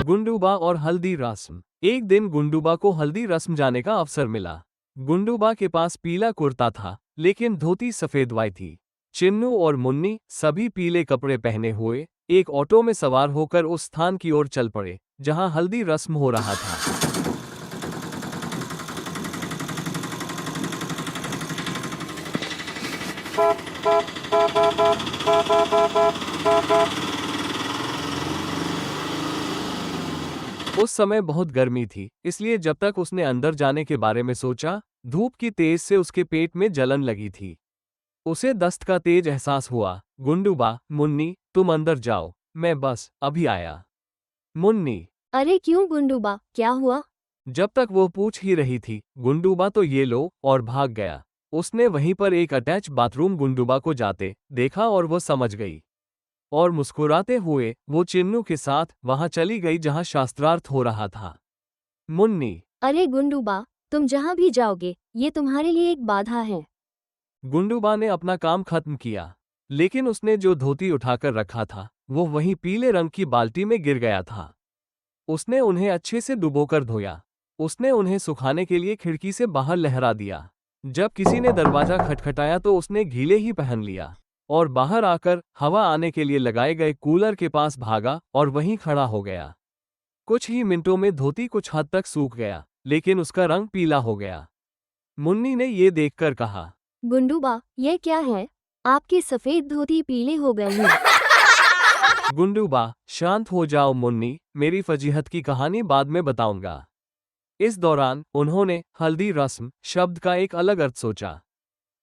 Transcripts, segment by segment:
गुंडूबा और हल्दी रस्म। एक दिन गुंडूबा को हल्दी रस्म जाने का अवसर मिला। गुंडूबा के पास पीला कुर्ता था, लेकिन धोती सफेद वाई थी। चिन्नू और मुन्नी सभी पीले कपड़े पहने हुए एक ऑटो में सवार होकर उस स्थान की ओर चल पड़े जहां हल्दी रस्म हो रहा था। उस समय बहुत गर्मी थी, इसलिए जब तक उसने अंदर जाने के बारे में सोचा, धूप की तेज से उसके पेट में जलन लगी थी। उसे दस्त का तेज एहसास हुआ। गुंडूबा, मुन्नी, तुम अंदर जाओ, मैं बस अभी आया। मुन्नी। अरे क्यों गुंडूबा, क्या हुआ? जब तक वो पूछ ही रही थी, गुंडूबा तो ये लो और भाग गया। उसने वहीं पर एक अटैच बाथरूम गुंडूबा को जाते देखा और वो समझ गई। और मुस्कुराते हुए वो चिन्नू के साथ वहां चली गई जहां शास्त्रार्थ हो रहा था। मुन्नी। अरे गुंडूबा, तुम जहाँ भी जाओगे, ये तुम्हारे लिए एक बाधा है। गुंडूबा ने अपना काम खत्म किया, लेकिन उसने जो धोती उठाकर रखा था वो वहीं पीले रंग की बाल्टी में गिर गया था। उसने उन्हें अच्छे से डुबोकर धोया। उसने उन्हें सुखाने के लिए खिड़की से बाहर लहरा दिया। जब किसी ने दरवाजा खटखटाया तो उसने गीले ही पहन लिया और बाहर आकर हवा आने के लिए लगाए गए कूलर के पास भागा और वहीं खड़ा हो गया। कुछ ही मिनटों में धोती कुछ हद तक सूख गया, लेकिन उसका रंग पीला हो गया। मुन्नी ने ये देखकर कहा, गुंडूबा, ये क्या है? आपकी सफेद धोती पीले हो गए हैं। गुंडूबा, शांत हो जाओ मुन्नी, मेरी फजीहत की कहानी बाद में बताऊंगा। इस दौरान उन्होंने हल्दी रस्म शब्द का एक अलग अर्थ सोचा।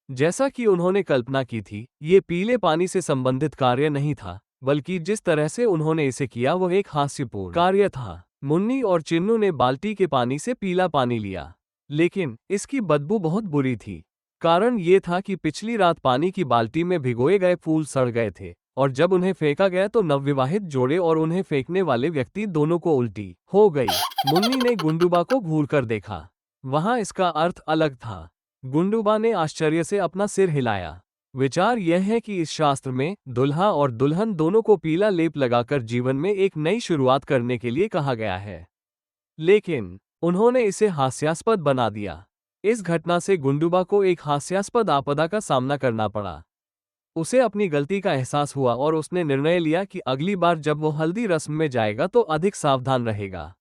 जैसा कि उन्होंने कल्पना की थी, ये पीले पानी से संबंधित कार्य नहीं था, बल्कि जिस तरह से उन्होंने इसे किया वह एक हास्यपूर्ण कार्य था। मुन्नी और चिन्नू ने बाल्टी के पानी से पीला पानी लिया, लेकिन इसकी बदबू बहुत बुरी थी। कारण ये था कि पिछली रात पानी की बाल्टी में भिगोए गए फूल सड़ गए थे और जब उन्हें फेंका गया तो नवविवाहित जोड़े और उन्हें फेंकने वाले व्यक्ति दोनों को उल्टी हो गई। मुन्नी ने गुंडूबा को घूरकर देखा। वहां इसका अर्थ अलग था। गुंडूबा ने आश्चर्य से अपना सिर हिलाया। विचार यह है कि इस शास्त्र में दुल्हा और दुल्हन दोनों को पीला लेप लगाकर जीवन में एक नई शुरुआत करने के लिए कहा गया है, लेकिन उन्होंने इसे हास्यास्पद बना दिया। इस घटना से गुंडूबा को एक हास्यास्पद आपदा का सामना करना पड़ा। उसे अपनी गलती का एहसास हुआ और उसने निर्णय लिया कि अगली बार जब वो हल्दी रस्म में जाएगा तो अधिक सावधान रहेगा।